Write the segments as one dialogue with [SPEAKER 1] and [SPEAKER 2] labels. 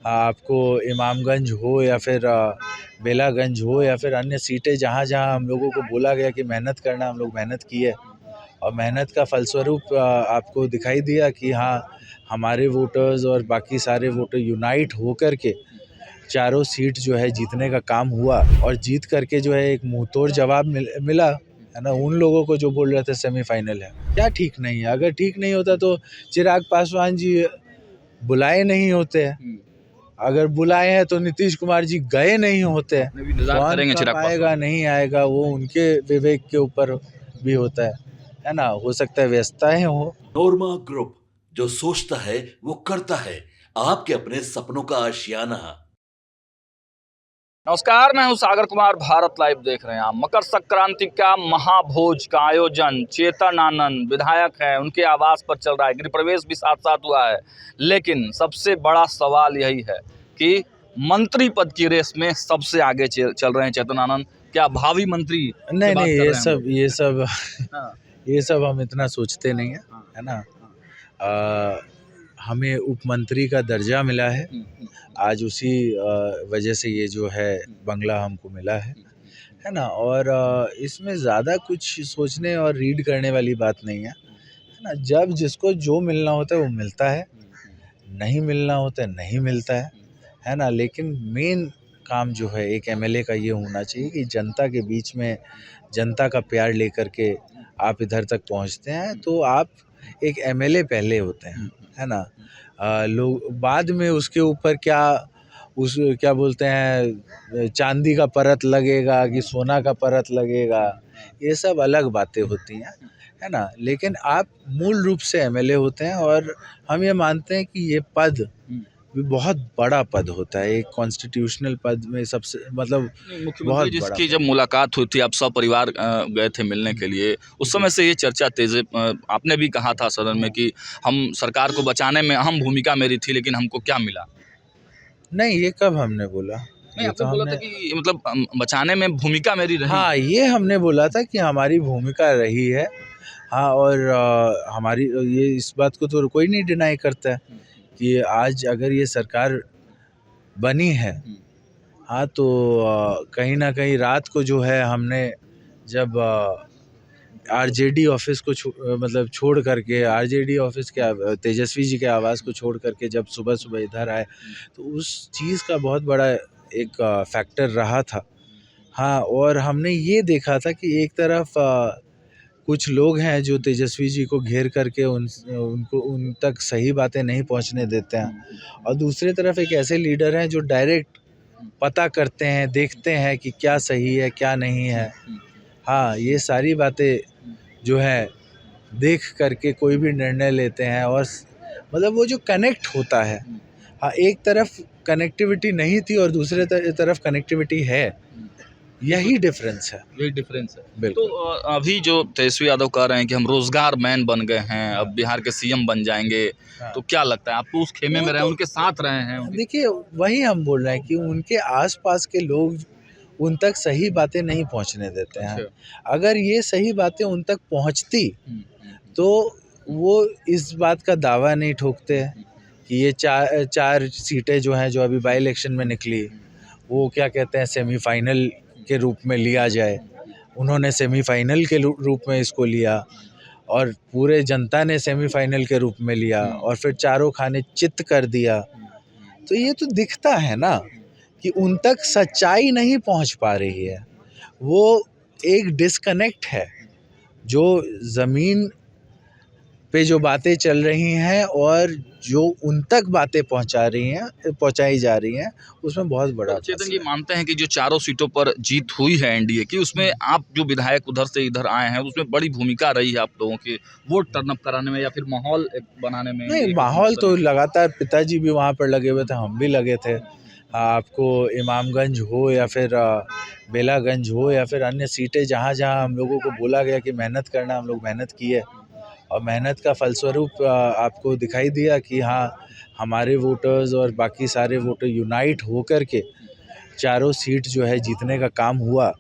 [SPEAKER 1] आपको इमामगंज हो या फिर बेलागंज हो या फिर अन्य सीटें जहाँ जहाँ हम लोगों को बोला गया कि मेहनत करना, हम लोग मेहनत की है और मेहनत का फलस्वरूप आपको दिखाई दिया कि हाँ, हमारे वोटर्स और बाकी सारे वोटर यूनाइट होकर के चारों सीट जो है जीतने का काम हुआ और जीत करके जो है एक मुंहतोड़ जवाब मिला है ना उन लोगों को जो बोल रहे थे सेमीफाइनल है। क्या ठीक नहीं है? अगर ठीक नहीं होता तो चिराग पासवान जी बुलाए नहीं होते हैं, अगर बुलाए हैं तो नीतीश कुमार जी गए नहीं होते हैं। कौन कब आएगा नहीं आएगा वो उनके विवेक के ऊपर भी होता है ना। हो सकता है व्यस्तताएं हो।
[SPEAKER 2] नोरमा ग्रुप, जो सोचता है वो करता है, आपके अपने सपनों का आशियाना।
[SPEAKER 3] नमस्कार, मैं हूं सागर कुमार। भारत लाइव देख रहे हैं आप। मकर संक्रांति का महाभोज का आयोजन चेतन आनंद विधायक है, उनके आवास पर चल रहा है। गृह प्रवेश भी साथ साथ हुआ है। लेकिन सबसे बड़ा सवाल यही है कि मंत्री पद की रेस में सबसे आगे चल रहे हैं चेतन आनंद। क्या भावी मंत्री?
[SPEAKER 1] नहीं, ये सब हम इतना सोचते नहीं है ना। हमें उप मंत्री का दर्जा मिला है, आज उसी वजह से ये जो है बंगला हमको मिला है ना। और इसमें ज़्यादा कुछ सोचने और रीड करने वाली बात नहीं है ना। जब जिसको जो मिलना होता है वो मिलता है, नहीं मिलना होता है नहीं मिलता है ना। लेकिन मेन काम जो है एक एमएलए का ये होना चाहिए कि जनता के बीच में जनता का प्यार लेकर के आप इधर तक पहुंचते हैं तो आप एक एमएलए पहले होते हैं, है ना। लोग बाद में उसके ऊपर क्या बोलते हैं, चांदी का परत लगेगा कि सोना का परत लगेगा, ये सब अलग बातें होती हैं, है ना। लेकिन आप मूल रूप से एमएलए होते हैं और हम ये मानते हैं कि ये पद भी बहुत बड़ा पद होता है। एक कॉन्स्टिट्यूशनल पद में सबसे मतलब बहुत बड़ा।
[SPEAKER 3] जिसकी जब मुलाकात हुई थी, आप सब परिवार गए थे मिलने के लिए, उस समय से ये चर्चा तेज आपने भी कहा था सदन में कि हम सरकार को बचाने में अहम भूमिका मेरी थी, लेकिन हमको क्या मिला?
[SPEAKER 1] नहीं, ये कब हमने बोला?
[SPEAKER 3] नहीं, आपने बोला था कि मतलब बचाने में भूमिका मेरी रही।
[SPEAKER 1] हाँ, ये हमने बोला था कि हमारी भूमिका रही है। हाँ, और हमारी ये इस बात को तो कोई नहीं डिनाई करता है कि आज अगर ये सरकार बनी है, हाँ, तो कहीं ना कहीं रात को जो है हमने जब आरजेडी ऑफिस को मतलब छोड़ करके, आरजेडी ऑफिस के तेजस्वी जी के आवास को छोड़ करके जब सुबह सुबह इधर आए तो उस चीज़ का बहुत बड़ा एक फैक्टर रहा था। हाँ, और हमने ये देखा था कि एक तरफ कुछ लोग हैं जो तेजस्वी जी को घेर करके उन तक सही बातें नहीं पहुंचने देते हैं, और दूसरी तरफ एक ऐसे लीडर हैं जो डायरेक्ट पता करते हैं, देखते हैं कि क्या सही है क्या नहीं है। हाँ, ये सारी बातें जो है देख करके कोई भी निर्णय लेते हैं और मतलब वो जो कनेक्ट होता है। हाँ, एक तरफ कनेक्टिविटी नहीं थी और दूसरे तरफ कनेक्टिविटी है, यही डिफरेंस है।
[SPEAKER 3] तो अभी जो तेजस्वी यादव कह रहे हैं कि हम रोजगार मैन बन गए हैं, अब बिहार के सीएम बन जाएंगे, तो क्या लगता है आपको? उस खेमे में रहे, उनके साथ रहे हैं।
[SPEAKER 1] देखिए, वही हम बोल रहे हैं कि उनके आसपास के लोग उन तक सही बातें नहीं पहुंचने देते हैं। अगर ये सही बातें उन तक पहुंचती तो वो इस बात का दावा नहीं ठोकते कि ये चार सीटें जो हैं जो अभी बाई इलेक्शन में निकली, वो क्या कहते हैं सेमीफाइनल के रूप में लिया जाए। उन्होंने सेमीफाइनल के रूप में इसको लिया और पूरे जनता ने सेमीफाइनल के रूप में लिया और फिर चारों खाने चित्त कर दिया। तो ये तो दिखता है ना कि उन तक सच्चाई नहीं पहुंच पा रही है। वो एक डिस्कनेक्ट है जो ज़मीन पे जो बातें चल रही हैं और जो उन तक बातें पहुंचाई जा रही हैं, उसमें बहुत बड़ा।
[SPEAKER 3] तो चेतन जी मानते हैं कि जो चारों सीटों पर जीत हुई है एनडीए की, उसमें आप जो विधायक उधर से इधर आए हैं, उसमें बड़ी भूमिका रही है आप लोगों की वोट टर्न अप कराने में या फिर माहौल बनाने में?
[SPEAKER 1] नहीं, माहौल तो लगातार पिताजी भी वहाँ पर लगे हुए थे, हम भी लगे थे। आपको इमामगंज हो या फिर बेलागंज हो या फिर अन्य सीटें जहाँ जहाँ हम लोगों को बोला गया कि मेहनत करना, हम लोग मेहनत की है और मेहनत का फलस्वरूप आपको दिखाई दिया कि हाँ, हमारे वोटर्स और बाकी सारे वोटर यूनाइट होकर के चारों सीट जो है जीतने का काम हुआ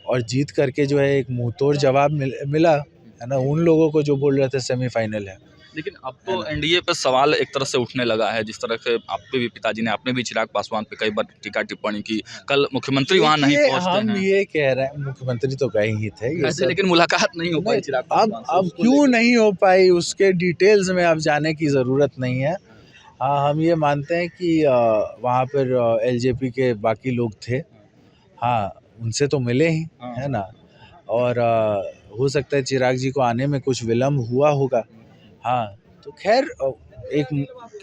[SPEAKER 1] और जीत करके जो है एक मुंहतोड़ जवाब मिला है ना उन लोगों को जो बोल रहे थे सेमीफाइनल है।
[SPEAKER 3] लेकिन अब तो एनडीए पे सवाल एक तरह से उठने लगा है, जिस तरह से आप पे भी पिताजी ने, आपने भी चिराग पासवान पे कई बार टीका टिप्पणी की, कल मुख्यमंत्री वहां नहीं
[SPEAKER 1] देखिए,
[SPEAKER 3] पहुंचते
[SPEAKER 1] हम
[SPEAKER 3] हैं
[SPEAKER 1] ये कह रहे हैं, मुख्यमंत्री तो गए ही थे ये
[SPEAKER 3] ऐसे,
[SPEAKER 1] सब।
[SPEAKER 3] लेकिन मुलाकात नहीं हो पाई
[SPEAKER 1] नहीं,
[SPEAKER 3] चिराग
[SPEAKER 1] अब
[SPEAKER 3] पासवान से,
[SPEAKER 1] अब
[SPEAKER 3] उसको
[SPEAKER 1] क्यों
[SPEAKER 3] लेके।
[SPEAKER 1] नहीं हो पाई उसके डिटेल्स में अब जाने की ज़रूरत नहीं है। हाँ, हम ये मानते हैं कि वहाँ पर एलजेपी के बाकी लोग थे, हाँ, उनसे तो मिले ही,
[SPEAKER 3] हाँ।
[SPEAKER 1] है ना। और हो सकता है चिराग जी को आने में कुछ विलम्ब हुआ होगा। हाँ, तो खैर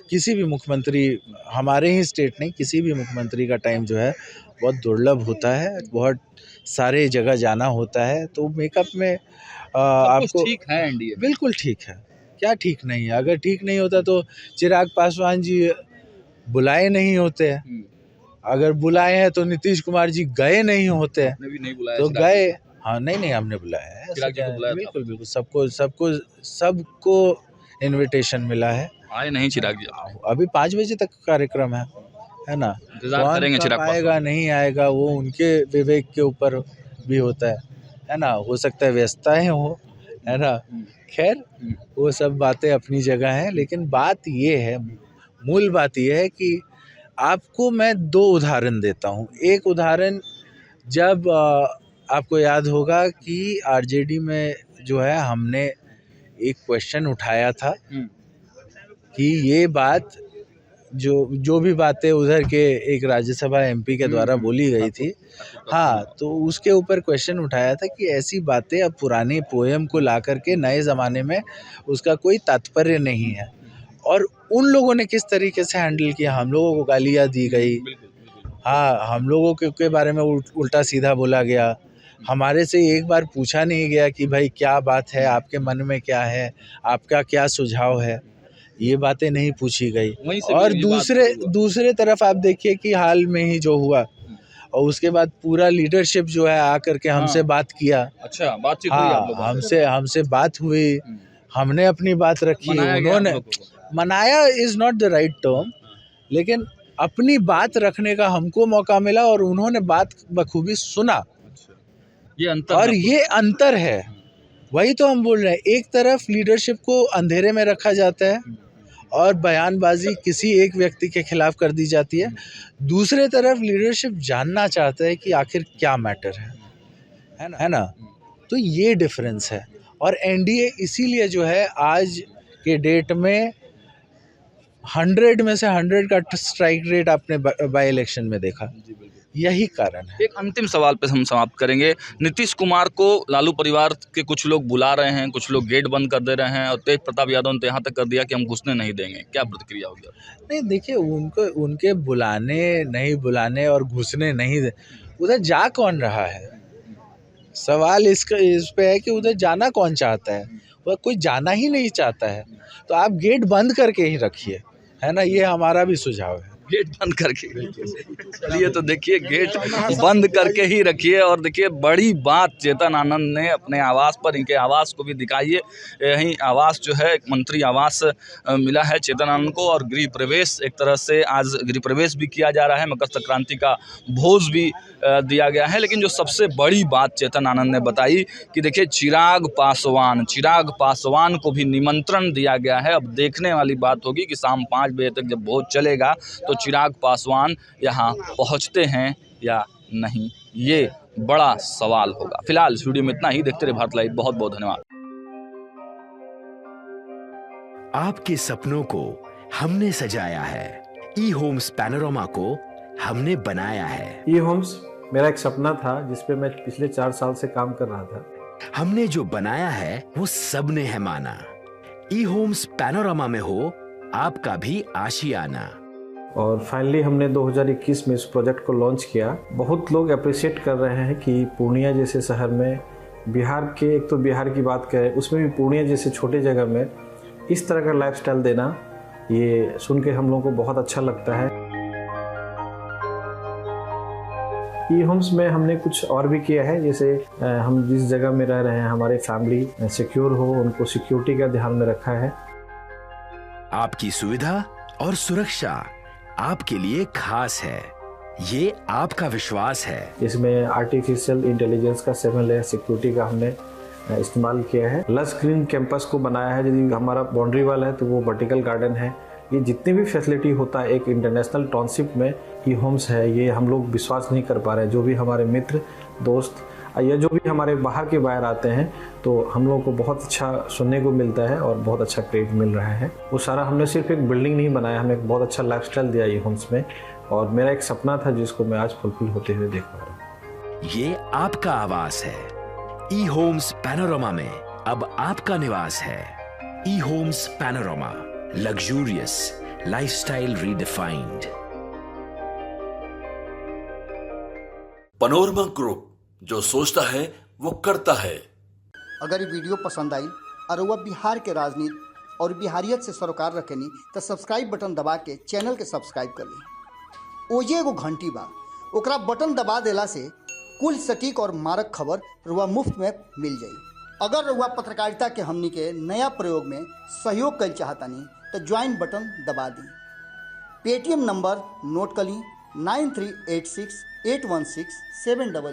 [SPEAKER 1] किसी भी मुख्यमंत्री, हमारे ही स्टेट नहीं, किसी भी मुख्यमंत्री का टाइम जो है बहुत दुर्लभ होता है, बहुत सारे जगह जाना होता है, तो मेकअप में
[SPEAKER 3] सब कुछ
[SPEAKER 1] आपको
[SPEAKER 3] ठीक है एनडीए में।
[SPEAKER 1] बिल्कुल ठीक है। क्या ठीक नहीं है? अगर ठीक नहीं होता तो चिराग पासवान जी बुलाए नहीं होते हैं। अगर बुलाए हैं तो नीतीश कुमार जी गए नहीं होते हैं,
[SPEAKER 3] आपने भी नहीं बुलाया
[SPEAKER 1] तो
[SPEAKER 3] चिराग जी
[SPEAKER 1] गए।
[SPEAKER 3] को?
[SPEAKER 1] हाँ, नहीं हमने बुलाया है, ऐसा
[SPEAKER 3] चिराग जी
[SPEAKER 1] क्या
[SPEAKER 3] को
[SPEAKER 1] है?
[SPEAKER 3] बुलाया था
[SPEAKER 1] बिल्कुल बिल्कुल, सबको इनविटेशन मिला है।
[SPEAKER 3] आए नहीं चिराग जी आपने?
[SPEAKER 1] अभी 5 बजे तक कार्यक्रम है ना।
[SPEAKER 3] इंतजार
[SPEAKER 1] कौन
[SPEAKER 3] करेंगे
[SPEAKER 1] कब
[SPEAKER 3] चिराग
[SPEAKER 1] आएगा
[SPEAKER 3] पासवान।
[SPEAKER 1] नहीं आएगा वो उनके विवेक के ऊपर भी होता है ना। हो सकता है व्यस्तताएं हो, है ना। खैर, वो सब बातें अपनी जगह हैं, लेकिन बात ये है, मूल बात ये है कि आपको मैं 2 उदाहरण देता हूँ। एक उदाहरण, जब आपको याद होगा कि आरजेडी में जो है हमने एक क्वेश्चन उठाया था कि ये बात जो भी बातें उधर के एक राज्यसभा एमपी के द्वारा बोली गई थी, हाँ, तो उसके ऊपर क्वेश्चन उठाया था कि ऐसी बातें अब पुरानी पोएम को ला करके नए ज़माने में उसका कोई तात्पर्य नहीं है। और उन लोगों ने किस तरीके से हैंडल किया, हम लोगों को गालियाँ दी गई, हाँ, हम लोगों के बारे में उल्टा सीधा बोला गया, हमारे से एक बार पूछा नहीं गया कि भाई क्या बात है, आपके मन में क्या है, आपका क्या सुझाव है, ये बातें नहीं पूछी गई।
[SPEAKER 3] वहीं से
[SPEAKER 1] और
[SPEAKER 3] भी ये बात
[SPEAKER 1] दूसरे तरफ आप देखिए कि हाल में ही जो हुआ, और उसके बाद पूरा लीडरशिप जो है आकर के हमसे बात किया।
[SPEAKER 3] अच्छा, बातचीत हुई आप लोगों से?
[SPEAKER 1] हमसे बात हुई, हमने अपनी बात रखी,
[SPEAKER 3] मनाया गया आप
[SPEAKER 1] उन्होंने
[SPEAKER 3] लोगों को?
[SPEAKER 1] मनाया is not the right term, लेकिन अपनी बात रखने का हमको मौका मिला और उन्होंने बात बखूबी सुना।
[SPEAKER 3] ये अंतर
[SPEAKER 1] और
[SPEAKER 3] है।
[SPEAKER 1] ये अंतर है, वही तो हम बोल रहे हैं। एक तरफ लीडरशिप को अंधेरे में रखा जाता है और बयानबाजी किसी एक व्यक्ति के खिलाफ कर दी जाती है, दूसरे तरफ लीडरशिप जानना चाहता है कि आखिर क्या मैटर है ना। तो ये डिफरेंस है। और एनडीए इसीलिए जो है आज के डेट में 100 में से 100 का स्ट्राइक रेट आपने बाई इलेक्शन में देखा, यही कारण है।
[SPEAKER 3] एक अंतिम सवाल पे हम समाप्त करेंगे। नीतीश कुमार को लालू परिवार के कुछ लोग बुला रहे हैं, कुछ लोग गेट बंद कर दे रहे हैं, और तेज प्रताप यादव ने तो यहाँ तक कर दिया कि हम घुसने नहीं देंगे। क्या प्रतिक्रिया होगी?
[SPEAKER 1] नहीं, देखिए, उनके बुलाने नहीं बुलाने और घुसने नहीं दे, उधर जा कौन रहा है? सवाल इस पे है कि उधर जाना कौन चाहता है? वह कोई जाना ही नहीं चाहता है, तो आप गेट बंद करके ही रखिए, है ना। ये हमारा भी सुझाव है।
[SPEAKER 3] गेट बंद करके, चलिए तो देखिए, गेट बंद करके ही रखिए। और देखिए, बड़ी बात चेतन आनंद ने अपने आवास पर, इनके आवास को भी दिखाइए, यही आवास जो है एक मंत्री आवास मिला है चेतन आनंद को, और गृह प्रवेश एक तरह से आज गृह प्रवेश भी किया जा रहा है, मकर संक्रांति का भोज भी दिया गया है। लेकिन जो सबसे बड़ी बात चेतन आनंद ने बताई कि देखिए, चिराग पासवान को भी निमंत्रण दिया गया है। अब देखने वाली बात होगी कि शाम 5 बजे तक जब भोज चलेगा तो चिराग पासवान यहाँ पहुँचते हैं या नहीं, ये बड़ा सवाल होगा। फिलहाल इस वीडियो में इतना ही। देखते रहिए भारत लाइव। बहुत बहुत धन्यवाद।
[SPEAKER 4] आपके सपनों को हमने सजाया है, ई होम्स पैनोरमा को हमने बनाया है।
[SPEAKER 5] ई होम्स मेरा एक सपना था जिस पे मैं पिछले 4 साल से काम कर रहा था।
[SPEAKER 4] हमने जो बनाया है वो सबने है माना। ई होम्स पैनोरमा में हो आपका भी आशियाना।
[SPEAKER 5] और फाइनली हमने 2021 में इस प्रोजेक्ट को लॉन्च किया। बहुत लोग अप्रिशिएट कर रहे हैं कि पूर्णिया जैसे शहर में, बिहार के, एक तो बिहार की बात करें उसमें भी पूर्णिया जैसे छोटे जगह में इस तरह का लाइफस्टाइल देना, ये सुन के हम लोगों को बहुत अच्छा लगता है। ई होम्स में हमने कुछ और भी किया है, जैसे हम जिस जगह में रह रहे हैं हमारे फैमिली सिक्योर हो, उनको सिक्योरिटी का ध्यान में रखा है।
[SPEAKER 4] आपकी सुविधा और सुरक्षा आपके लिए खास है, ये आपका विश्वास है।
[SPEAKER 5] इसमें आर्टिफिशियल इंटेलिजेंस का 7 लेयर सिक्योरिटी का हमने इस्तेमाल किया है। लस ग्रीन कैंपस को बनाया है, यदि हमारा बाउंड्री वाल है तो वो वर्टिकल गार्डन है। ये जितनी भी फैसिलिटी होता है एक इंटरनेशनल टाउनशिप में ई होम्स है, ये हम लोग विश्वास नहीं कर पा रहे हैं। जो भी हमारे मित्र दोस्त या जो भी हमारे बाहर के बाहर आते हैं तो हम लोगों को बहुत अच्छा सुनने को मिलता है और बहुत अच्छा क्रेडिट मिल रहा है। वो सारा हमने सिर्फ एक बिल्डिंग नहीं बनाया, हमें एक बहुत अच्छा लाइफस्टाइल दिया ई होम्स में, और मेरा एक सपना था जिसको मैं आज फुलफिल होते हुए देख पा रहा हूँ।
[SPEAKER 4] ये आपका आवास है। ई होम्स पैनोरामा में अब आपका निवास है। E Homes Panorama, luxurious lifestyle redefined.
[SPEAKER 2] Panorama group, जो सोचता है वो करता है।
[SPEAKER 6] अगर ये वीडियो पसंद आई और वह बिहार के राजनीति और बिहारियत से सरोकार रखेनी तो सब्सक्राइब बटन दबा के चैनल के सब्सक्राइब कर ली। ओजे एगो घंटी बा, ओकरा बटन दबा देला से कुल सटीक और मारक खबर रुआ मुफ्त में मिल जाई। अगर रुआ पत्रकारिता के हमनी के नया प्रयोग में सहयोग कर चाहतानी तो ज्वाइन बटन दबा दी। पेटीएम नंबर नोट कर ली 9386 816 700।